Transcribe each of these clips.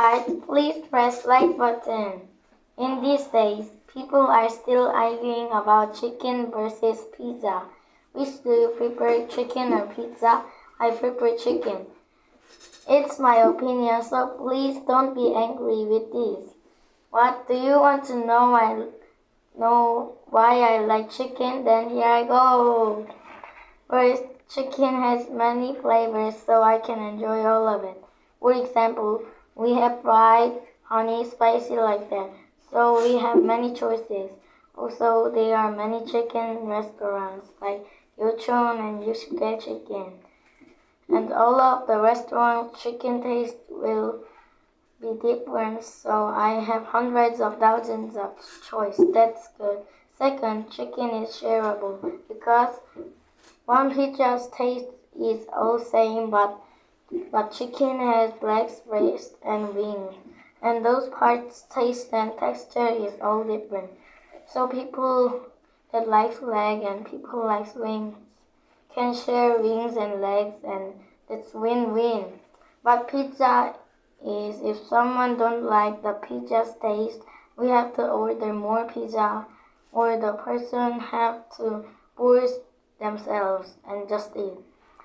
start, please press like button. In these days, people are still arguing about chicken versus pizza. Which do you prefer, chicken or pizza? I prefer chicken. It's my opinion, so please don't be angry with this. What, do you want to know why I like chicken? Then here I go. First, chicken has many flavors, so I can enjoy all of it. For example, we have fried, honey, spicy like that. So we have many choices. Also, there are many chicken restaurants like Yochon and Yusuke Chicken. And all of the restaurants' chicken taste will be different, so I have hundreds of thousands of choice. That's good. Second, chicken is shareable because one pizza's taste is all same, but chicken has legs, breast, and wings, and those parts' taste and texture is all different. So people that like leg and people like wings can share wings and legs, and that's win-win. But pizza is, if someone don't like the pizza's taste, we have to order more pizza, or the person have to force themselves and just eat.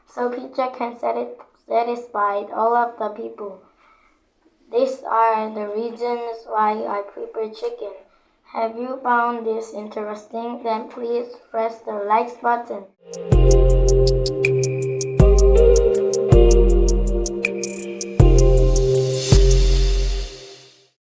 So pizza can satisfy all of the people. These are the reasons why I prefer chicken. Have you found this interesting? Then please press the like button.